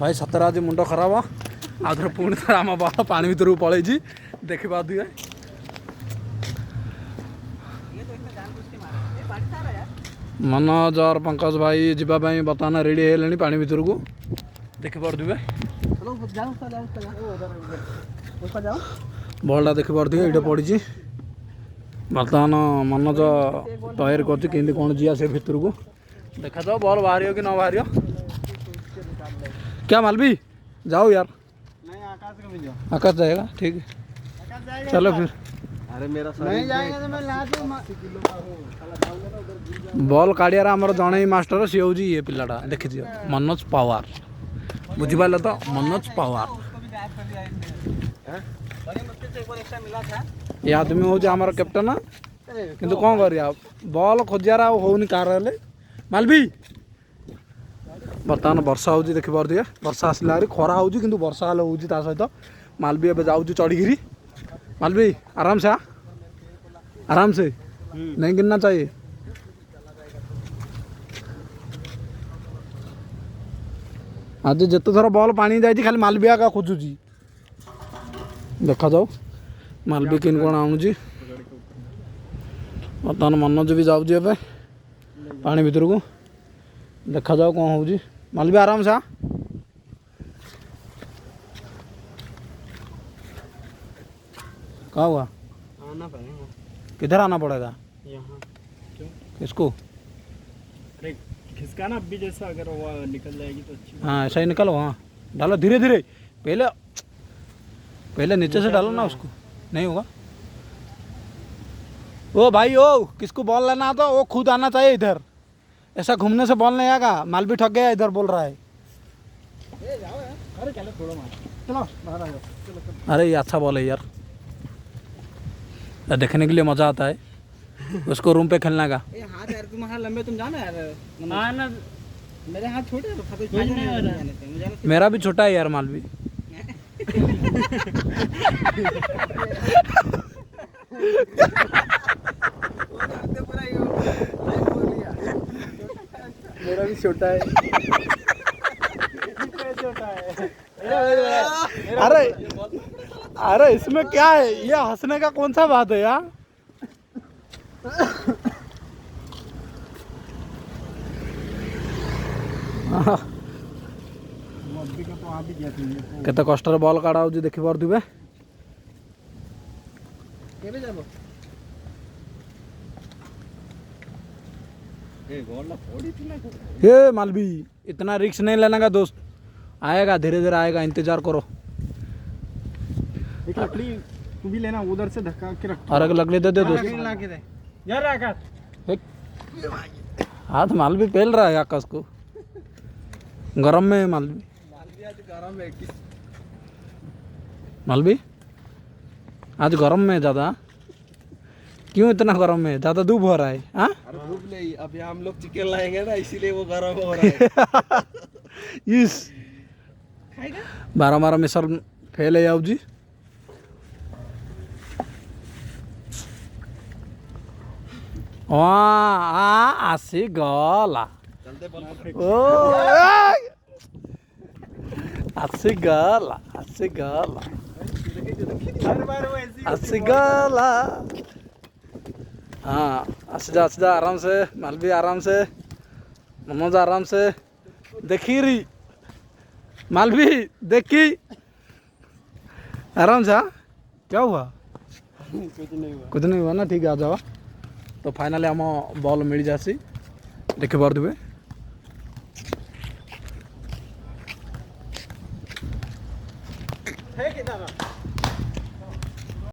भाई सतरा आज मुंड खराब आउे पुणी थे आम बल पा भर को पलि देखिपे मनोज और पंकज भाई जावाई बर्तमान रेडी है पा भर को देखिपे बल्टा देखिपे ये पड़ी बर्तमान मनोज तैयारी कर कौन जी से भितर को देखा जाओ बॉल बाहर कि न बाहर क्या मालवी जाओ यार नहीं आकाश आकाश जाएगा ठीक है चलो फिर अरे मेरा नहीं जाएगा तो मैं ला बॉल काढ़ियार आमर जड़े ही मास्टर सी हूँ ये पिलाटा देखी मनोज पवार बुझिपारे तो मनोज पवार ये आदमी हूँ आमर कैप्टेन किंतु कौन कर बॉल खोजार होनी कार मालवी बर्तमान वर्षा हो देखिपे वर्षा आसला खरा हो कि वर्षा हो सहित मालवी एवं जाऊँ चढ़ी मालवी आराम से आराम से नहीं गिरना चाहिए आज जिते थर बॉल पानी जाए खाली मालवी आका खोजुची देखा जाओ मालवी किन कौन आनुची बर्तमान मनोज भी जाऊँगी पानी भीतर को देखा जाओ कौन हो मालवी आराम से कहाँ हुआ आना पड़ेगा किधर आना पड़ेगा यहाँ क्यों किसको अरे खिसकाना अभी जैसा अगर वो निकल जाएगी तो अच्छी हाँ ऐसा ही निकलो हाँ डालो धीरे धीरे पहले पहले नीचे से डालो ना उसको नहीं होगा ओ भाई ओ किसको बॉल लेना तो वो खुद आना चाहिए इधर ऐसा घूमने से बॉल नहीं आएगा मालवी ठग गया इधर बोल रहा है अरे चलो थोड़ा मार चलो बाहर आ जाओ चलो अरे ये अच्छा बॉल है यार देखने के लिए मज़ा आता है उसको रूम पे खेलने का हाथ यार तुम्हारा लंबे तुम जाना यार हाँ ना मेरे हाथ छोटे हैं मेरा भी छोटा है यार मालवी मेरा भी छोटा है छोटा है अरे अरे इसमें क्या है ये हंसने का कौन सा बात है यार केते कष्टर बॉल काढ़ा हो देखी पारे ये मालवी इतना रिक्स नहीं लेने का दोस्त आएगा धीरे धीरे आएगा इंतजार करो एक लकड़ी तू भी लेना उधर से धक्का के रख और एक लकड़ी दे दे दोस्त यार आकाश हाथ मालवी पहल रहा है आकाश को गरम में है मालवी गरम है मालवी आज गरम में ज़्यादा क्यों इतना गरम है ज़्यादा धूप हो रहा है हाँ धूप नहीं अभी हम लोग चिकन लाएंगे ना इसीलिए वो गरम हो रहा है इस 12 मिसल फेल है आओ जी आसी गला ओ आसी गला आसी गला आसी गला हाँ आसीजा आराम से मालवी आराम से मनोज आराम से देखी रही मालवी देखी आराम से क्या हुआ कुछ नहीं हुआ ना ठीक है आ जाओ तो फाइनली आम बॉल मिल जासी देखी पारे